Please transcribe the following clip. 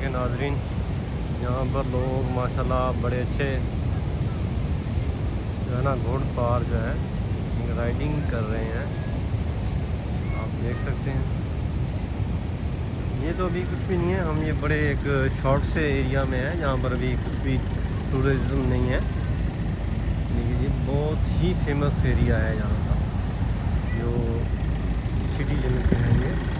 के नाज़रीन, यहाँ पर लोग माशाल्लाह बड़े अच्छे जो है ना घोड़सवार जो है राइडिंग कर रहे हैं, आप देख सकते हैं। ये तो अभी कुछ भी नहीं है, हम ये बड़े एक शॉर्ट से एरिया में है जहाँ पर अभी कुछ भी टूरिज़्म नहीं है, लेकिन ये बहुत ही फेमस एरिया है यहाँ का, जो सिटी लिमिट में है ये।